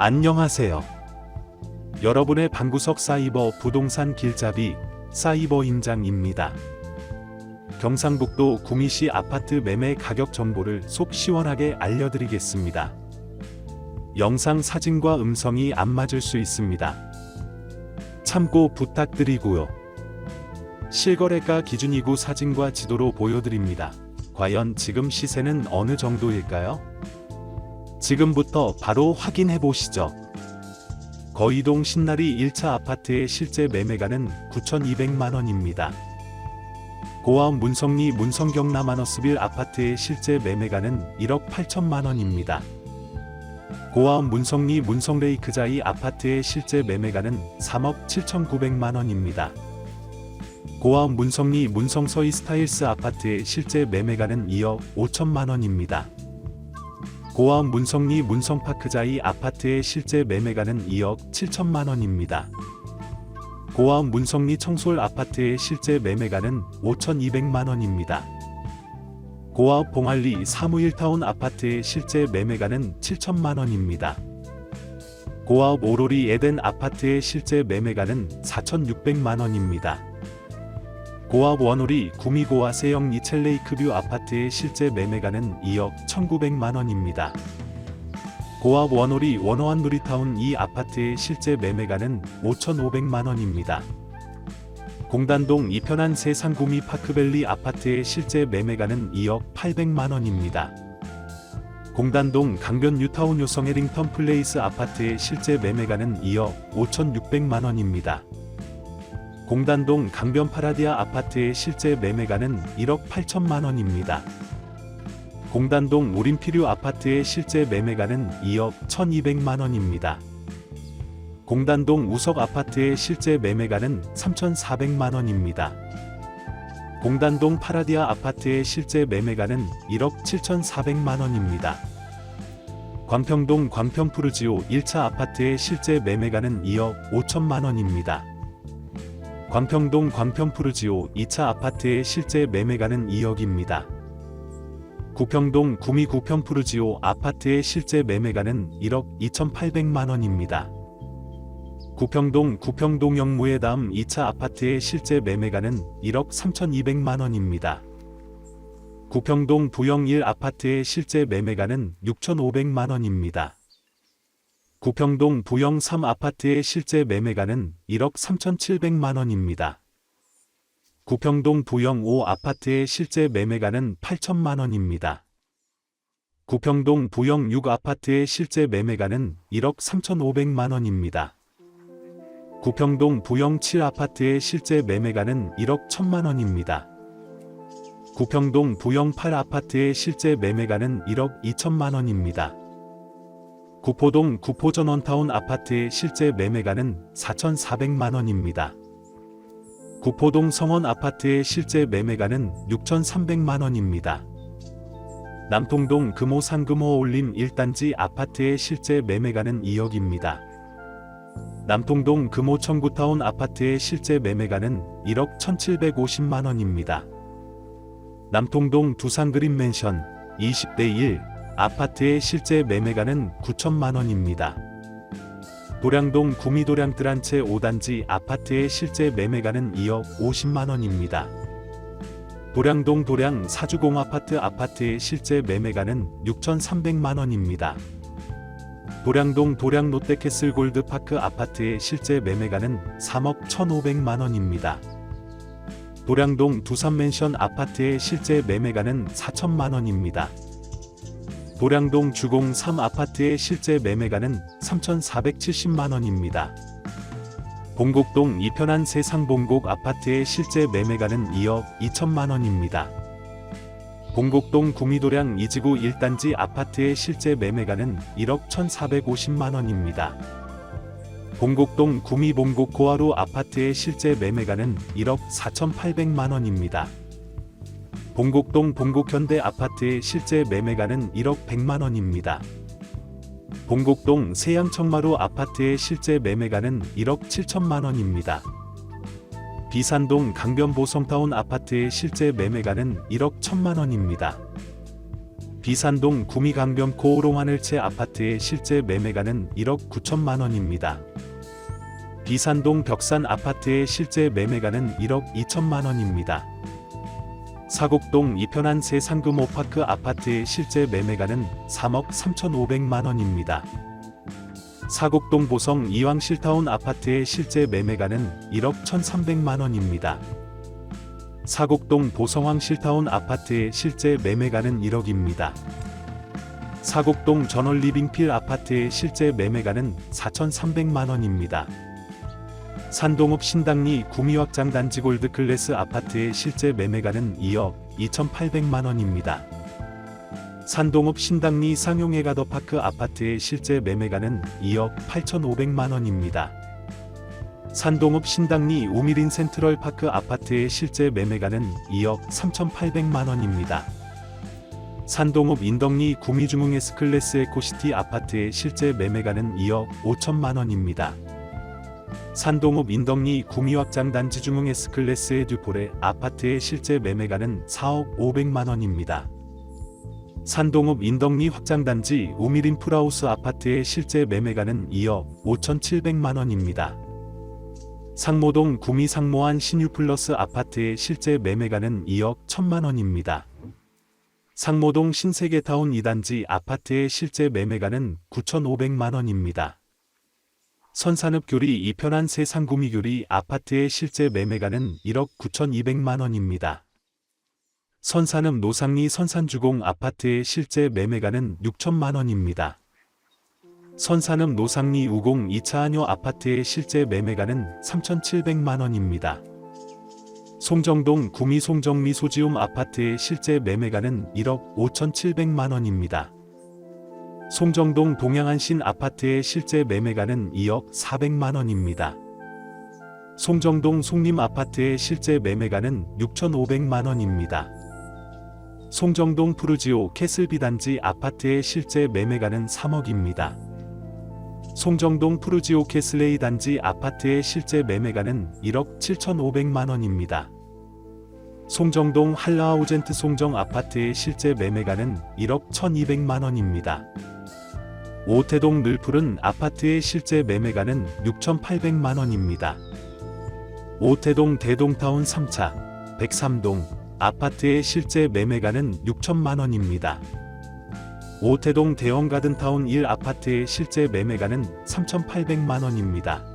안녕하세요. 여러분의 방구석 사이버 부동산 길잡이 사이버 임장입니다. 경상북도 구미시 아파트 매매 가격 정보를 속 시원하게 알려드리겠습니다. 영상 사진과 음성이 안 맞을 수 있습니다. 참고 부탁드리고요. 실거래가 기준이고 사진과 지도로 보여드립니다. 과연 지금 시세는 어느 정도일까요? 지금부터 바로 확인해 보시죠. 거이동 신나리 1차 아파트의 실제 매매가는 9,200만원입니다. 고아원 문성리 문성경남 마너스빌 아파트의 실제 매매가는 1억 8천만원입니다. 고아원 문성리 문성레이크자이 아파트의 실제 매매가는 3억 7,900만원입니다. 고아원 문성리 문성서이 스타일스 아파트의 실제 매매가는 2억 5천만원입니다. 고아원 문성리 문성파크자이 아파트의 실제 매매가는 2억 7천만원입니다. 고아원 문성리 청솔 아파트의 실제 매매가는 5,200만원입니다. 고아원 봉알리 사무일타운 아파트의 실제 매매가는 7천만원입니다. 고아원 오로리 에덴 아파트의 실제 매매가는 4,600만원입니다. 고아원 원오리 구미고아 세영 이첼레이크뷰 아파트의 실제 매매가는 2억 1,900만원입니다. 고아원 원오리 원호안 누리타운 이 아파트의 실제 매매가는 5,500만원입니다. 공단동 이편한 세상구미 파크밸리 아파트의 실제 매매가는 2억 800만원입니다. 공단동 강변 뉴타운 요성 해링턴 플레이스 아파트의 실제 매매가는 2억 5,600만원입니다. 공단동 강변 파라디아 아파트의 실제 매매가는 1억 8천만원입니다. 공단동 우림피류 아파트의 실제 매매가는 2억 1,200만원입니다. 공단동 우석 아파트의 실제 매매가는 3,400만원입니다. 공단동 파라디아 아파트의 실제 매매가는 1억 7,400만원입니다. 광평동 광평푸르지오 1차 아파트의 실제 매매가는 2억 5천만원입니다. 광평동 광평푸르지오 2차 아파트의 실제 매매가는 2억입니다. 구평동 구미 구평푸르지오 아파트의 실제 매매가는 1억 2,800만원입니다. 구평동 구평동 영무의 다음 2차 아파트의 실제 매매가는 1억 3,200만원입니다. 구평동 부영 1 아파트의 실제 매매가는 6,500만원입니다. 구평동 부영 3 아파트의 실제 매매가는 1억 3,700만원입니다. 구평동 부영 5 아파트의 실제 매매가는 8천만원입니다. 구평동 부영 6 아파트의 실제 매매가는 1억 3,500만원입니다. 구평동 부영 7 아파트의 실제 매매가는 1억 1,000만원입니다. 구평동 부영 8 아파트의 실제 매매가는 1억 2천만원입니다. 구포동 구포전원타운 아파트의 실제 매매가는 4,400만원입니다. 구포동 성원 아파트의 실제 매매가는 6,300만원입니다. 남통동 금호 상금호 올림 1단지 아파트의 실제 매매가는 2억입니다. 남통동 금호 청구타운 아파트의 실제 매매가는 1억 1,750만원입니다. 남통동 두산그린 맨션 20대 1 아파트의 실제 매매가는 9천만원입니다. 도량동 구미도량뜰한채 5단지 아파트의 실제 매매가는 2억 50만원입니다. 도량동 도량 사주공 아파트의 실제 매매가는 6,300만원입니다. 도량동 도량 롯데캐슬 골드파크 아파트의 실제 매매가는 3억 1,500만원입니다. 도량동 두산맨션 아파트의 실제 매매가는 4천만원입니다. 도량동 주공 3 아파트의 실제 매매가는 3,470만원입니다. 봉곡동 이편한 세상봉곡 아파트의 실제 매매가는 2억 2천만원입니다. 봉곡동 구미도량 이지구 1단지 아파트의 실제 매매가는 1억 1,450만원입니다. 봉곡동 구미봉곡 고하루 아파트의 실제 매매가는 1억 4,800만원입니다. 봉곡동 봉곡현대 아파트의 실제 매매가는 1억 100만원입니다. 봉곡동 세양청마루 아파트의 실제 매매가는 1억 7천만원입니다. 비산동 강변보성타운 아파트의 실제 매매가는 1억 1,000만원입니다. 비산동 구미 강변코 오롱하늘채 아파트의 실제 매매가는 1억 9천만 원입니다. 비산동 벽산 아파트의 실제 매매가는 1억 2천만 원입니다. 사곡동 이편한 새상금호파크 아파트의 실제 매매가는 3억 3,500만 원입니다. 사곡동 보성 이왕실타운 아파트의 실제 매매가는 1억 1,300만 원입니다. 사곡동 보성왕 실타운 아파트의 실제 매매가는 1억입니다. 사곡동 전월 리빙필 아파트의 실제 매매가는 4,300만 원입니다. 산동읍 신당리 구미확장 단지 골드클래스 아파트의 실제 매매가는 2억 2,800만 원입니다. 산동읍 신당리 상용회 가더파크 아파트의 실제 매매가는 2억 8,500만 원입니다. 산동읍 신당리 우미린 센트럴파크 아파트의 실제 매매가는 2억 3,800만 원입니다. 산동읍 인덕리 구미중흥 S클래스 에코시티 아파트의 실제 매매가는 2억 5천만 원입니다. 산동읍 인덕리 구미확장 단지 중흥 S클래스의 듀포레 아파트의 실제 매매가는 4억 500만 원입니다. 산동읍 인덕리 확장단지 우미린 풀하우스 아파트의 실제 매매가는 2억 5,700만 원입니다. 상모동 구미 상모안 신유플러스 아파트의 실제 매매가는 2억 1천만 원입니다. 상모동 신세계타운 2단지 아파트의 실제 매매가는 9,500만 원입니다. 선산읍 교리 이편한 새상구미 교리 아파트의 실제 매매가는 1억 9,200만 원입니다. 선산읍 노상리 선산주공 아파트의 실제 매매가는 6천만 원입니다. 선산읍 노상리 우공 2차 안효 아파트의 실제 매매가는 3,700만 원입니다. 송정동 구미 송정리 소지움 아파트의 실제 매매가는 1억 5,700만 원입니다. 송정동 동양안신 아파트의 실제 매매가는 2억 400만 원입니다. 송정동 송림 아파트의 실제 매매가는 6,500만 원입니다. 송정동 푸르지오 캐슬비단지 아파트의 실제 매매가는 3억입니다. 송정동 푸르지오 캐슬레이 단지 아파트의 실제 매매가는 1억 7,500만 원입니다. 송정동 한라하우젠트 송정 아파트의 실제 매매가는 1억 1,200만 원입니다. 오태동 늘푸른 아파트의 실제 매매가는 6,800만 원입니다. 오태동 대동타운 3차 103동 아파트의 실제 매매가는 6천만 원입니다. 오태동 대형가든타운 1 아파트의 실제 매매가는 3,800만 원입니다.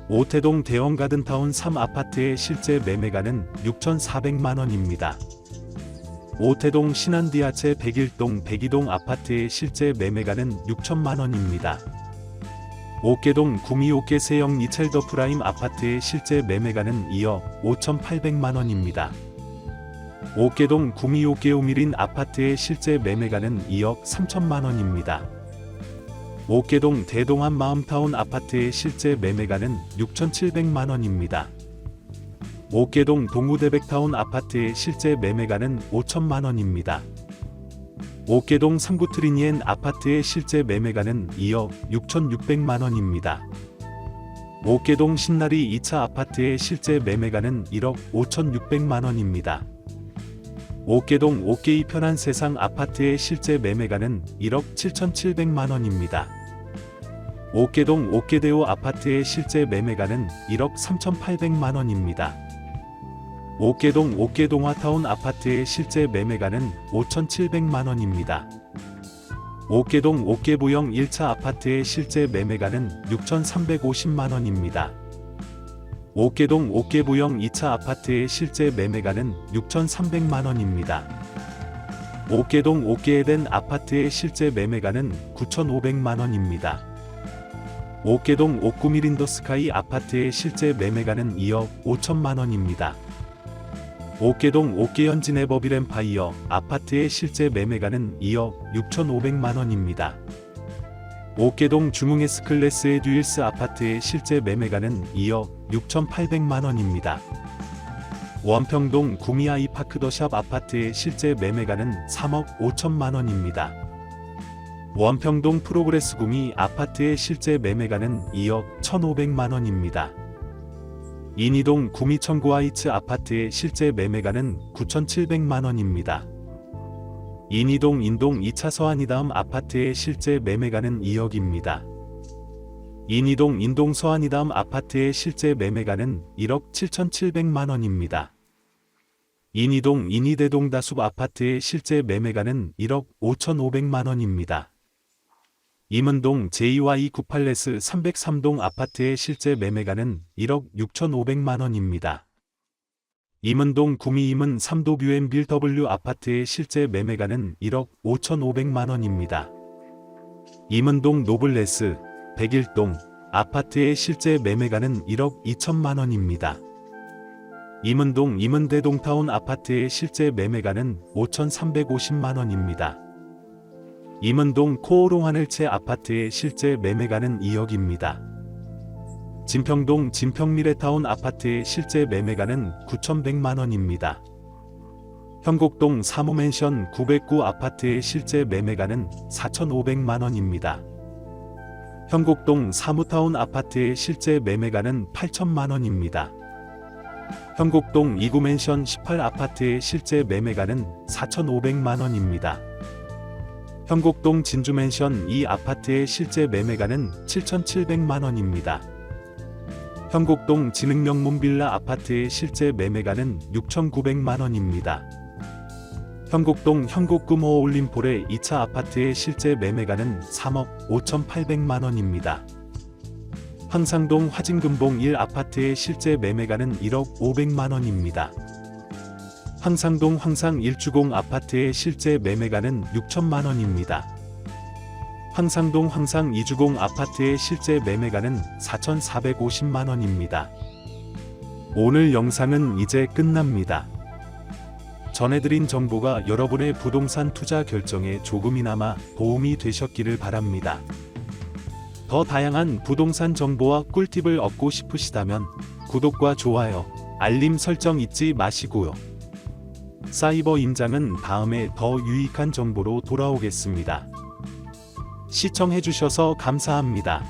오태동 대형가든타운 3 아파트의 실제 매매가는 6,400만 원입니다. 오태동 신안디아체 101동 102동 아파트의 실제 매매가는 6천만 원입니다. 옥계동 구미 옥계 세영 리첼더 프라임 아파트의 실제 매매가는 2억 5,800만 원입니다. 옥계동 구미 옥계 우미린 아파트의 실제 매매가는 2억 3천만 원입니다. 옥계동 대동안 마음타운 아파트의 실제 매매가는 6,700만 원입니다. 옥계동 동우대백타운 아파트의 실제 매매가는 5천만 원입니다. 옥계동 상구트리니엔 아파트의 실제 매매가는 2억 6,600만 원입니다. 옥계동 신나리 2차 아파트의 실제 매매가는 1억 5,600만 원입니다. 옥계동 옥계 이편한 세상 아파트의 실제 매매가는 1억 7,700만 원입니다. 옥계동 옥계대오 아파트의 실제 매매가는 1억 3,800만 원입니다. 옥계동 옥계동화타운 아파트의 실제 매매가는 5,700만 원입니다. 옥계동 옥계부영 1차 아파트의 실제 매매가는 6,350만 원입니다. 옥계동 옥계부영 2차 아파트의 실제 매매가는 6,300만 원입니다. 옥계동 옥계에덴 아파트의 실제 매매가는 9,500만 원입니다. 옥계동 옥구미린더스카이 아파트의 실제 매매가는 2억 5천만 원입니다. 옥계동 옥계현진 에버빌엠파이어 아파트의 실제 매매가는 2억 6,500만 원입니다. 옥계동 중흥에스클래스의 듀일스 아파트의 실제 매매가는 2억 6,800만 원입니다. 원평동 구미아이파크 더샵 아파트의 실제 매매가는 3억 5천만 원입니다. 원평동 프로그레스 구미 아파트의 실제 매매가는 2억 1,500만 원입니다. 인이동 구미청구하이츠 아파트의 실제 매매가는 9,700만 원입니다. 인이동 인동 2차 서안이다음 아파트의 실제 매매가는 2억입니다. 인이동 인동 서안이다음 아파트의 실제 매매가는 1억 7,700만 원입니다. 인이동 인이대동 다숲 아파트의 실제 매매가는 1억 5,500만 원입니다. 임은동 JY98S 303동 아파트의 실제 매매가는 1억 6,500만 원입니다. 임은동 구미 임은 3도 뷰앤빌W 아파트의 실제 매매가는 1억 5,500만 원입니다. 임은동 노블레스 101동 아파트의 실제 매매가는 1억 2천만 원입니다. 임은동 임은대동타운 아파트의 실제 매매가는 5,350만 원입니다. 임은동 코오롱 하늘채 아파트의 실제 매매가는 2억입니다. 진평동 진평미래타운 아파트의 실제 매매가는 9,100만 원입니다. 현곡동 사무맨션 909 아파트의 실제 매매가는 4,500만 원입니다. 현곡동 사무타운 아파트의 실제 매매가는 8천만 원입니다. 현곡동 2구 맨션 18 아파트의 실제 매매가는 4,500만 원입니다. 현곡동 진주맨션 2 아파트의 실제 매매가는 7,700만 원입니다. 현곡동 진흥명문빌라 아파트의 실제 매매가는 6,900만 원입니다. 현곡동 현곡금호 올림폴의 2차 아파트의 실제 매매가는 3억 5,800만 원입니다. 황상동 화진금봉 1 아파트의 실제 매매가는 1억 500만 원입니다. 황상동 황상 1주공 아파트의 실제 매매가는 6천만 원입니다. 황상동 황상 2주공 아파트의 실제 매매가는 4,450만 원입니다. 오늘 영상은 이제 끝납니다. 전해드린 정보가 여러분의 부동산 투자 결정에 조금이나마 도움이 되셨기를 바랍니다. 더 다양한 부동산 정보와 꿀팁을 얻고 싶으시다면 구독과 좋아요, 알림 설정 잊지 마시고요. 사이버 임장은 다음에 더 유익한 정보로 돌아오겠습니다. 시청해주셔서 감사합니다.